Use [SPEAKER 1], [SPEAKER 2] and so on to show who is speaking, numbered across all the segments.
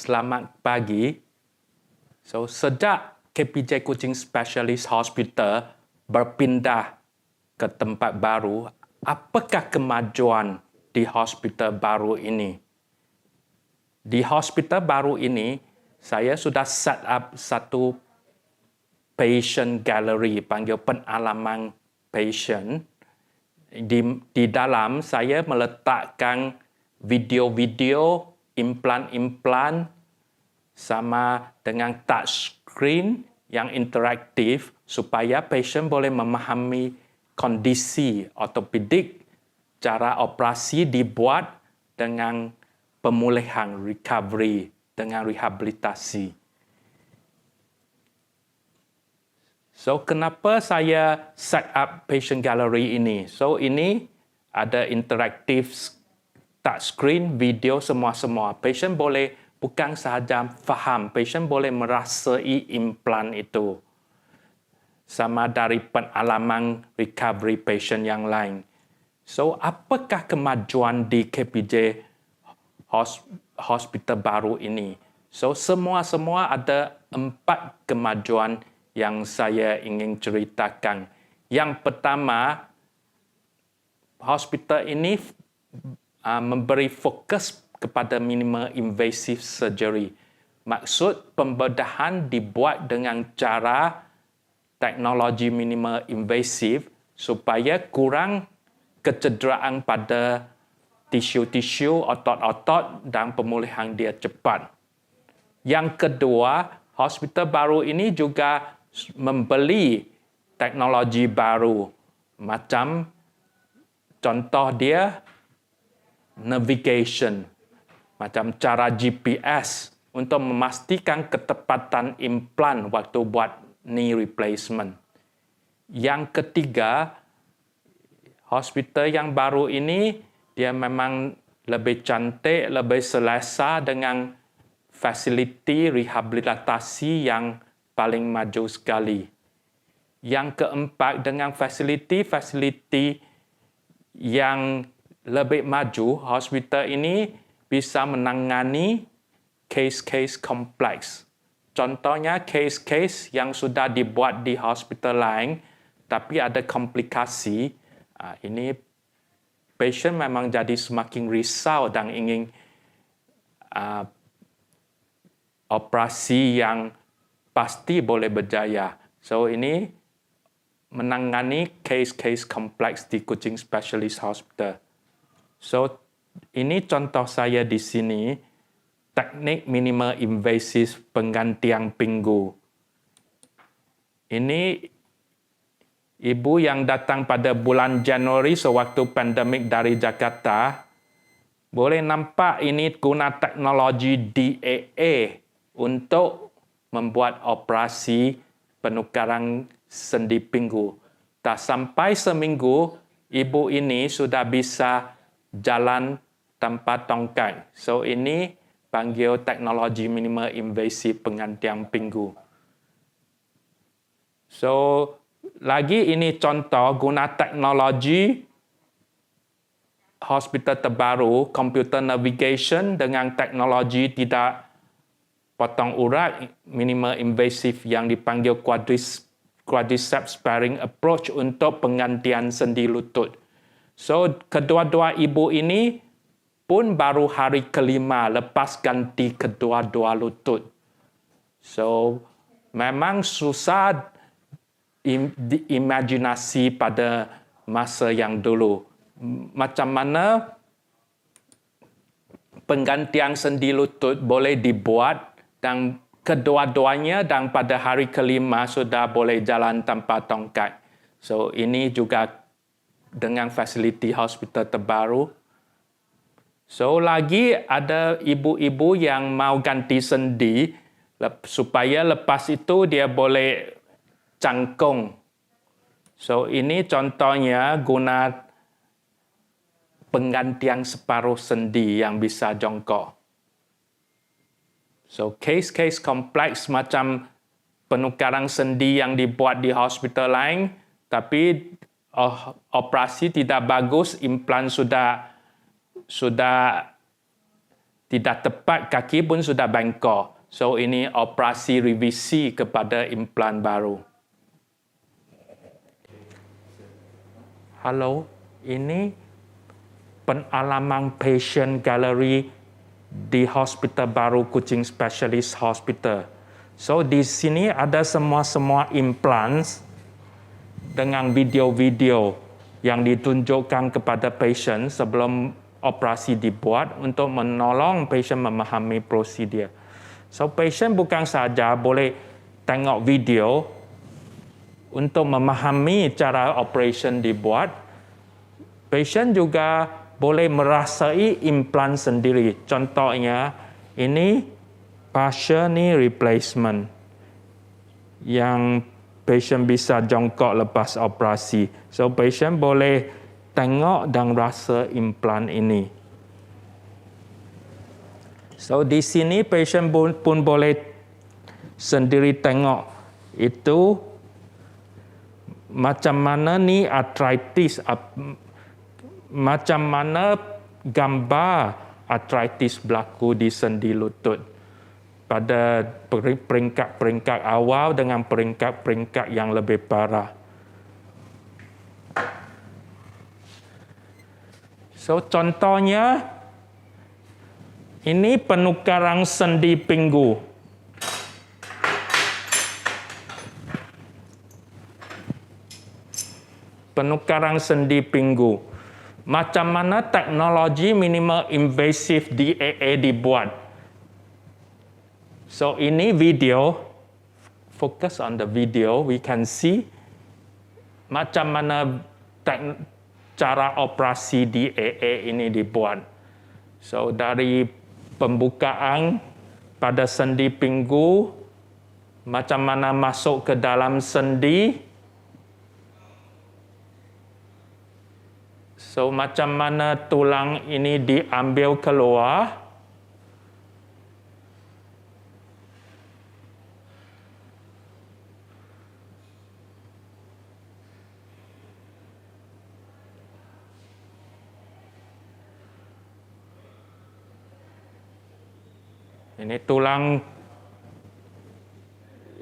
[SPEAKER 1] Selamat pagi. Sejak KPJ Kuching Specialist Hospital berpindah ke tempat baru, apakah kemajuan di hospital baru ini? Di hospital baru ini, saya sudah set up satu patient gallery, panggil pengalaman patient. Di dalam, saya meletakkan video-video, implan-implan sama dengan touch screen yang interaktif supaya pasien boleh memahami kondisi ortopedik, cara operasi dibuat dengan pemulihan, recovery, dengan rehabilitasi. Kenapa saya set up patient gallery ini? Ini ada interaktif touchscreen, video semua-semua. Pasien boleh bukan sahaja faham, pasien boleh merasai implan itu. Sama dari pengalaman recovery patient yang lain. Apakah kemajuan di KPJ hospital baru ini? Semua ada 4 kemajuan yang saya ingin ceritakan. Yang pertama, hospital ini memberi fokus kepada minimal invasive surgery. Maksud pembedahan dibuat dengan cara teknologi minimal invasive supaya kurang kecederaan pada tisu-tisu, otot-otot dan pemulihan dia cepat. Yang kedua, hospital baru ini juga membeli teknologi baru. Macam contoh dia, navigation, macam cara GPS untuk memastikan ketepatan implan waktu buat knee replacement. Yang ketiga, hospital yang baru ini dia memang lebih cantik, lebih selesa dengan fasiliti rehabilitasi yang paling maju sekali. Yang keempat, dengan fasiliti yang lebih maju, hospital ini bisa menangani case-case kompleks. Contohnya, case-case yang sudah dibuat di hospital lain, tapi ada komplikasi. Ini pasien memang jadi semakin risau dan ingin operasi yang pasti boleh berjaya. Ini menangani case-case kompleks di Kuching Specialist Hospital. Ini contoh saya di sini, teknik minimal invasive penggantian pinggul. Ini ibu yang datang pada bulan Januari sewaktu pandemik dari Jakarta. Boleh nampak ini guna teknologi DAA untuk membuat operasi penukaran sendi pinggul. Tak sampai seminggu, ibu ini sudah bisa jalan tanpa tongkat. Ini panggil teknologi minimal invasive penggantian pinggul. Lagi ini contoh guna teknologi hospital terbaru, computer navigation dengan teknologi tidak potong urat, minimal invasive yang dipanggil quadriceps sparing approach untuk penggantian sendi lutut. Kedua-dua ibu ini pun baru hari kelima lepas ganti kedua-dua lutut. Memang susah diimajinasi pada masa yang dulu. Macam mana penggantian sendi lutut boleh dibuat dan kedua-duanya dan pada hari kelima sudah boleh jalan tanpa tongkat. Ini juga dengan fasiliti hospital terbaru. Lagi ada ibu-ibu yang mau ganti sendi supaya lepas itu dia boleh cangkung. Ini contohnya guna penggantian separuh sendi yang bisa jongkok. Case-case kompleks macam penukaran sendi yang dibuat di hospital lain, tapi operasi tidak bagus, implan sudah Tidak tepat, kaki pun sudah bengkok. So ini operasi revisi kepada implan baru. Halo, ini pengalaman patient gallery di Hospital Baru Kuching Specialist Hospital. So di sini ada semua implants dengan video-video yang ditunjukkan kepada patient sebelum operasi dibuat untuk menolong patient memahami prosedur. So patient bukan saja boleh tengok video untuk memahami cara operation dibuat, patient juga boleh merasai implan sendiri. Contohnya ini partial knee replacement yang patient bisa jongkok lepas operasi. So patient boleh tengok dan rasa implan ini. So di sini patient pun boleh sendiri tengok itu macam mana ni arthritis, macam mana gambar arthritis berlaku di sendi lutut pada peringkat-peringkat awal dengan peringkat-peringkat yang lebih parah. So contohnya ini penukaran sendi pinggul. Penukaran sendi pinggul. Macam mana teknologi minimal invasive DAA dibuat. So ini video, focus on the video, we can see macam mana cara operasi DAA ini dibuat. So dari pembukaan pada sendi pinggul, macam mana masuk ke dalam sendi, so macam mana tulang ini diambil keluar,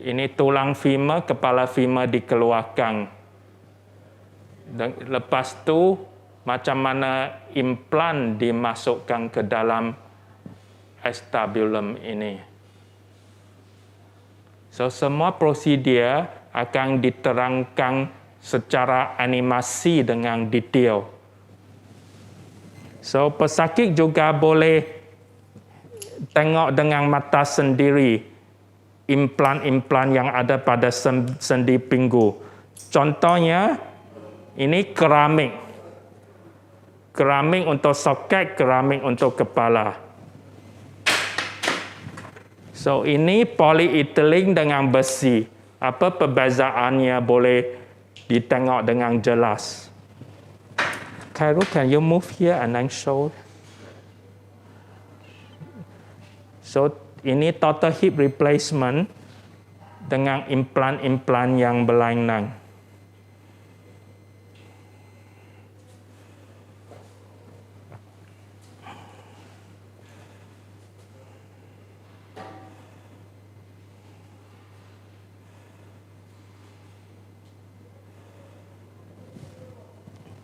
[SPEAKER 1] ini tulang femur, kepala femur dikeluarkan. Dan lepas tu macam mana implan dimasukkan ke dalam acetabulum ini. So semua prosedur akan diterangkan secara animasi dengan detail. So pesakit juga boleh tengok dengan mata sendiri implan-implan yang ada pada sendi pinggul. Contohnya ini keramik. Keramik untuk soket, keramik untuk kepala. So ini polyethylene dengan besi. Apa perbezaannya boleh ditengok dengan jelas. Khairul, can you move here and then show? So ini total hip replacement dengan implan-implan yang berlainan.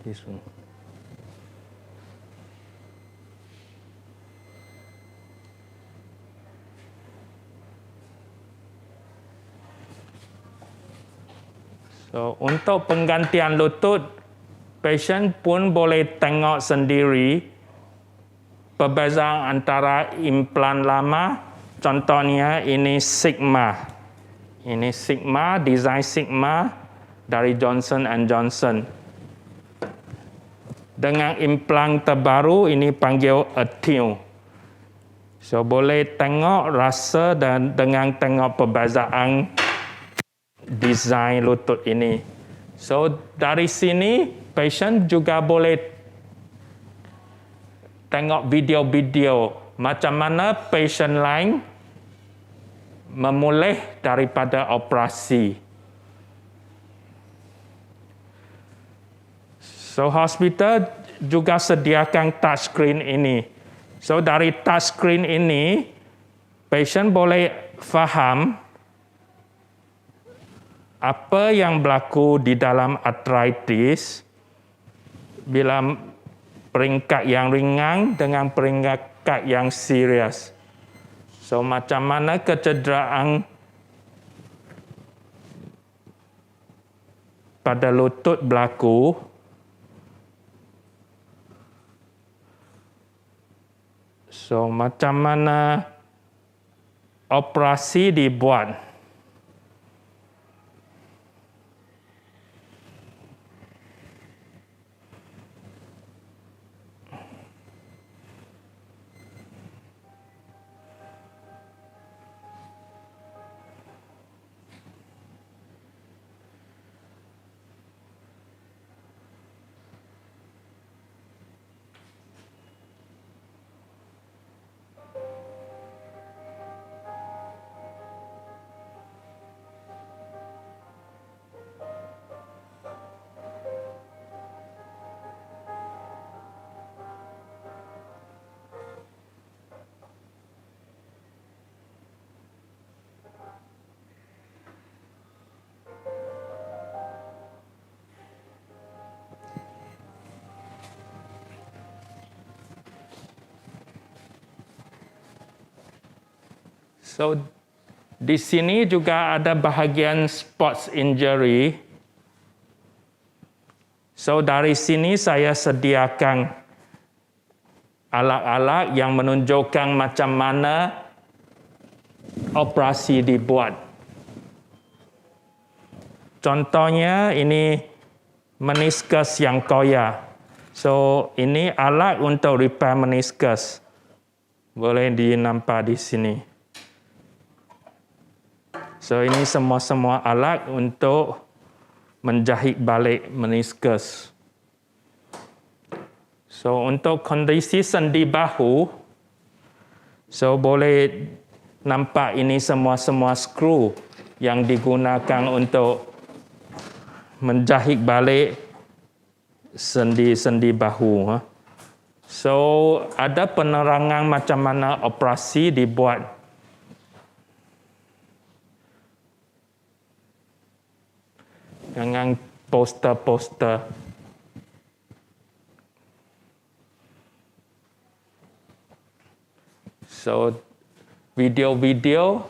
[SPEAKER 1] This one. So, untuk penggantian lutut, patient pun boleh tengok sendiri perbezaan antara implan lama. Contohnya ini Sigma. Ini Sigma, desain Sigma dari Johnson & Johnson. Dengan implan terbaru ini panggil Attune. So boleh tengok rasa dan dengan tengok perbezaan desain lutut ini. So dari sini patient juga boleh tengok video-video macam mana patient lain memulih daripada operasi. So hospital juga sediakan touchscreen ini. So dari touchscreen ini, patient boleh faham apa yang berlaku di dalam arthritis bila peringkat yang ringan dengan peringkat yang serius. So macam mana kecederaan pada lutut berlaku. So macam mana operasi dibuat. So di sini juga ada bahagian sports injury. So dari sini saya sediakan alat-alat yang menunjukkan macam mana operasi dibuat. Contohnya ini meniskus yang koyak. So ini alat untuk repair meniskus. Boleh dinampak di sini. So ini semua alat untuk menjahit balik meniskus. So untuk kondisi sendi bahu, so boleh nampak ini semua skru yang digunakan untuk menjahit balik sendi bahu. So ada penerangan macam mana operasi dibuat. Dengan poster-poster. So, video-video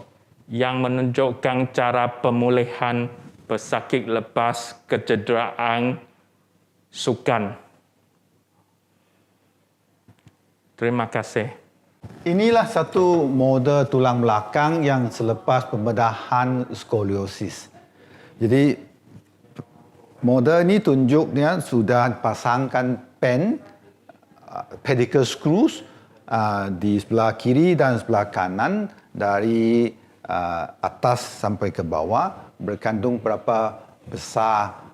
[SPEAKER 1] yang menunjukkan cara pemulihan pesakit lepas kecederaan sukan. Terima kasih.
[SPEAKER 2] Inilah satu model tulang belakang yang selepas pembedahan skoliosis. Jadi, model ini tunjuknya sudah pasangkan pen, pedicle screws di sebelah kiri dan sebelah kanan dari atas sampai ke bawah berkandung berapa besar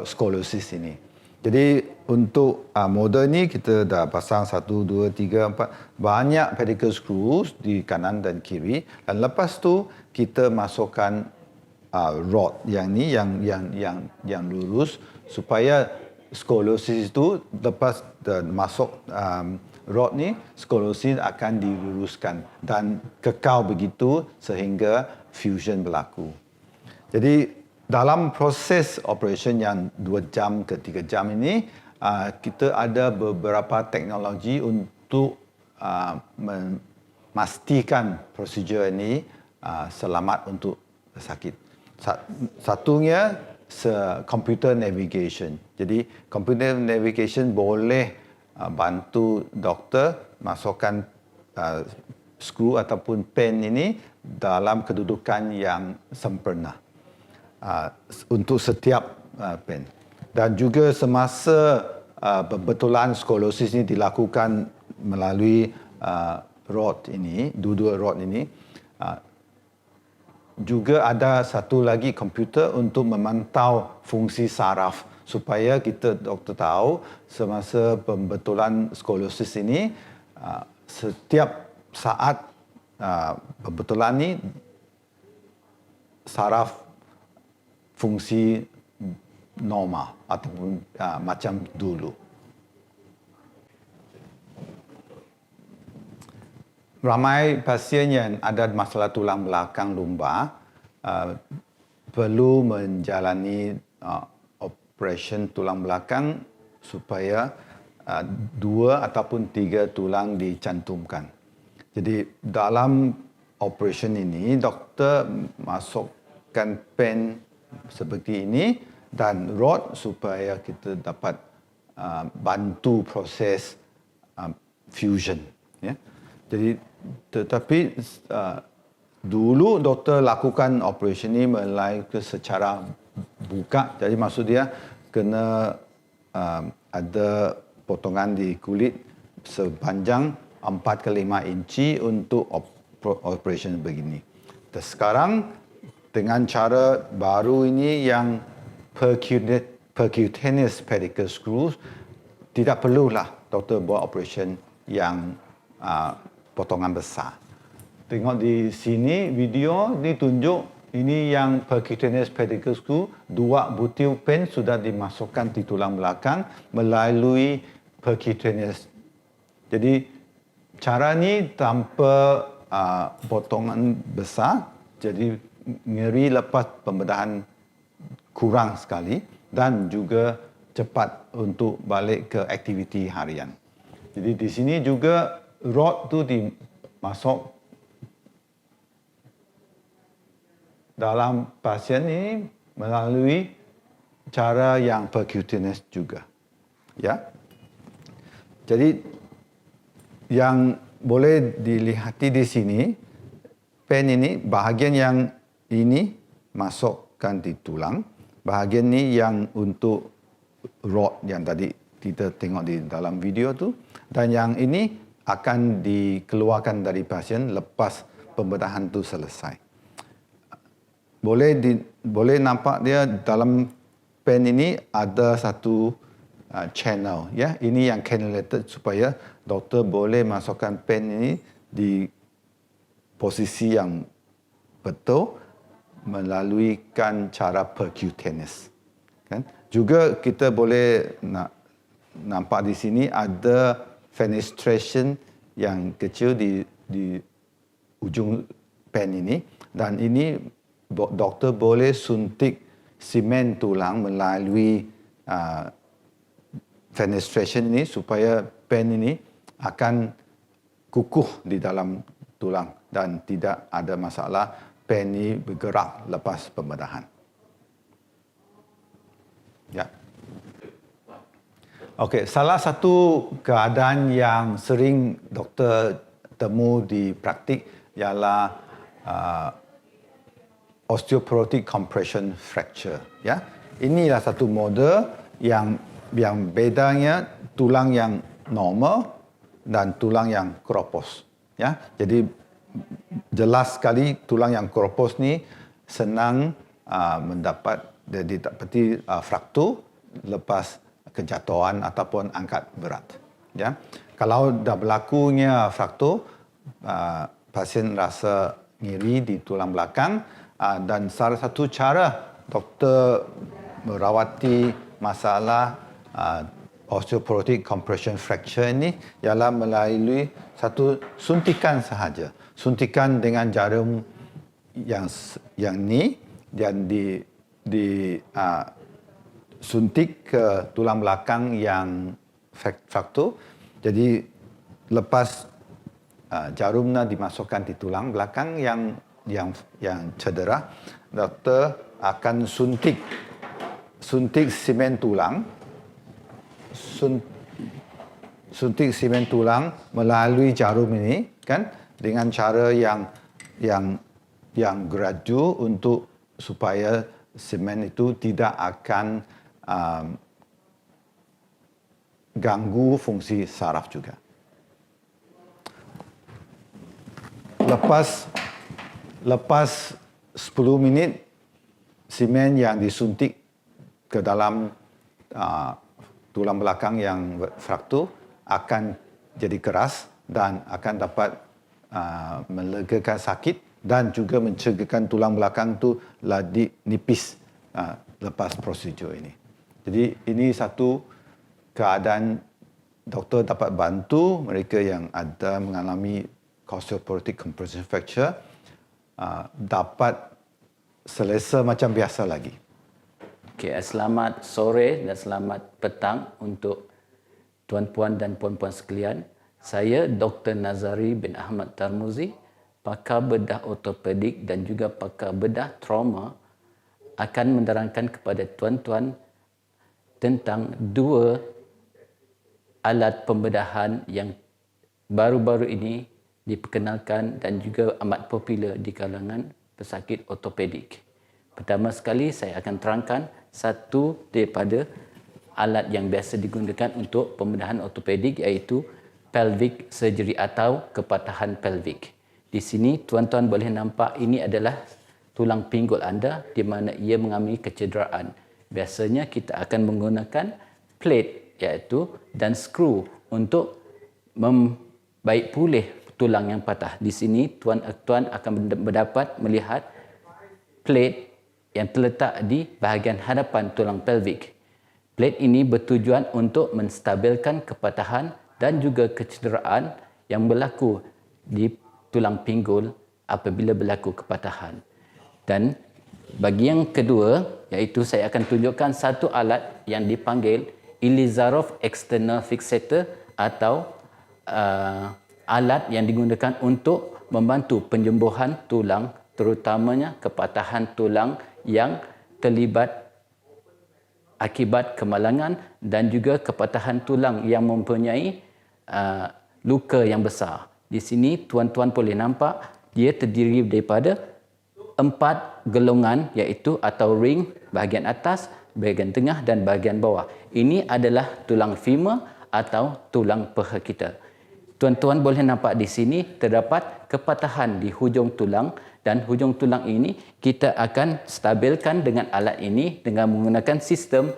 [SPEAKER 2] skoliosis ini. Jadi untuk model ini kita dah pasang 1, 2, 3, 4 banyak pedicle screws di kanan dan kiri dan lepas tu kita masukkan rod yang ni yang lurus supaya skoliosis itu lepas masuk rod ni skoliosis akan diluruskan dan kekal begitu sehingga fusion berlaku. Jadi dalam proses operation yang 2 jam ke 3 jam ini kita ada beberapa teknologi untuk memastikan prosedur ini selamat untuk pesakit. Satunya computer navigation. Jadi computer navigation boleh bantu doktor masukkan skru ataupun pen ini dalam kedudukan yang sempurna untuk setiap pen. Dan juga semasa pembetulan skoliosis ini dilakukan melalui rod ini, dua rod ini, juga ada satu lagi komputer untuk memantau fungsi saraf supaya kita doktor tahu semasa pembetulan skoliosis ini setiap saat pembetulan ini saraf fungsi normal ataupun macam dulu. ramai pasien yang ada masalah tulang belakang lumbar perlu menjalani operation tulang belakang supaya 2 ataupun 3 tulang dicantumkan. Jadi dalam operation ini doktor masukkan pen seperti ini dan rod supaya kita dapat bantu proses fusion. Ya. Jadi tetapi dulu doktor lakukan operasi ini melalui secara buka. Jadi maksud dia kena ada potongan di kulit sepanjang 4 ke 5 inci untuk operation begini. Dan sekarang dengan cara baru ini yang percutaneous pedicle screw, tidak perlulah doktor buat operation yang potongan besar. Tengok di sini video ditunjuk ini yang percutaneous pedicle screw, 2 butil pen sudah dimasukkan di tulang belakang melalui percutaneous. Jadi cara ni tanpa potongan besar, jadi nyeri lepas pembedahan kurang sekali dan juga cepat untuk balik ke aktiviti harian. Jadi di sini juga rod tu dimasuk dalam pasien ini melalui cara yang percutaneous juga. Ya. Jadi yang boleh dilihati di sini, pen ini bahagian yang ini masukkan di tulang, bahagian ini yang untuk rod yang tadi kita tengok di dalam video tu, dan yang ini akan dikeluarkan dari pasien lepas pembedahan tu selesai. Boleh nampak dia dalam pen ini ada satu channel, ya. Ini yang cannulated supaya doktor boleh masukkan pen ini di posisi yang betul melalui cara percutaneous. Kan? Juga kita boleh nampak di sini ada fenestration yang kecil di ujung pen ini, dan ini doktor boleh suntik simen tulang melalui fenestration ini supaya pen ini akan kukuh di dalam tulang dan tidak ada masalah pen ini bergerak lepas pembedahan. Ya. Okey, salah satu keadaan yang sering doktor temu di praktik ialah osteoporotic compression fracture. Ya, inilah satu model yang bedanya tulang yang normal dan tulang yang keropos. Ya, jadi jelas sekali tulang yang keropos ni senang mendapat seperti fraktur lepas kejatuhan ataupun angkat berat. Ya, kalau dah berlakunya fraktur, pasien rasa nyeri di tulang belakang, dan salah satu cara doktor merawati masalah osteoporotic compression fracture ini ialah melalui satu suntikan sahaja. Suntikan dengan jarum yang ni dan suntik ke tulang belakang yang fraktur. Jadi lepas jarumnya dimasukkan di tulang belakang yang cedera, doktor akan suntik simen tulang, suntik simen tulang melalui jarum ini, kan, dengan cara yang gradu untuk supaya simen itu tidak akan ganggu fungsi saraf juga. Lepas 10 minit, simen yang disuntik ke dalam tulang belakang yang fraktur akan jadi keras dan akan dapat melegakan sakit dan juga mencegahkan tulang belakang itu lagi nipis lepas prosedur ini. Jadi ini satu keadaan doktor dapat bantu mereka yang ada mengalami costoportic compression fracture dapat selesa macam biasa lagi.
[SPEAKER 3] Okay, selamat sore dan selamat petang untuk tuan-puan dan puan-puan sekalian. Saya Dr. Nazari bin Ahmad Tarmuzi, pakar bedah ortopedik dan juga pakar bedah trauma, akan menerangkan kepada tuan-tuan tentang dua alat pembedahan yang baru-baru ini diperkenalkan dan juga amat popular di kalangan pesakit ortopedik. Pertama sekali saya akan terangkan satu daripada alat yang biasa digunakan untuk pembedahan ortopedik, iaitu pelvic surgery atau kepatahan pelvik. Di sini tuan-tuan boleh nampak ini adalah tulang pinggul anda di mana ia mengalami kecederaan. Biasanya kita akan menggunakan plate iaitu dan skru untuk membaik pulih tulang yang patah. Di sini tuan-tuan akan mendapat melihat plate yang terletak di bahagian hadapan tulang pelvik. Plate ini bertujuan untuk menstabilkan kepatahan dan juga kecederaan yang berlaku di tulang pinggul apabila berlaku kepatahan. Dan bagi yang kedua, iaitu saya akan tunjukkan satu alat yang dipanggil Ilizarov External Fixator atau alat yang digunakan untuk membantu penyembuhan tulang, terutamanya kepatahan tulang yang terlibat akibat kemalangan dan juga kepatahan tulang yang mempunyai luka yang besar. Di sini tuan-tuan boleh nampak dia terdiri daripada 4 gelongan, iaitu atau ring, bahagian atas, bahagian tengah dan bahagian bawah. Ini adalah tulang femur atau tulang paha kita. Tuan-tuan boleh nampak di sini terdapat kepatahan di hujung tulang, dan hujung tulang ini kita akan stabilkan dengan alat ini dengan menggunakan sistem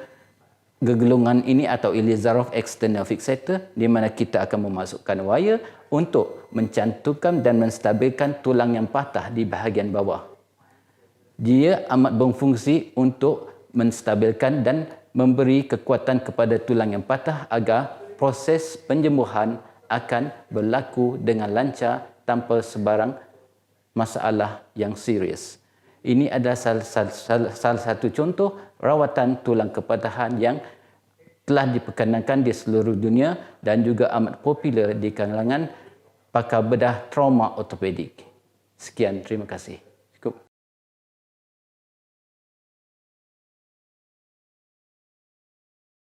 [SPEAKER 3] gegelungan ini atau Ilizarov External Fixator, di mana kita akan memasukkan wire untuk mencantumkan dan menstabilkan tulang yang patah di bahagian bawah. Dia amat berfungsi untuk menstabilkan dan memberi kekuatan kepada tulang yang patah agar proses penyembuhan akan berlaku dengan lancar tanpa sebarang masalah yang serius. Ini adalah salah satu contoh rawatan tulang kepatahan yang telah diperkenalkan di seluruh dunia dan juga amat popular di kalangan pakar bedah trauma ortopedik. Sekian, terima kasih.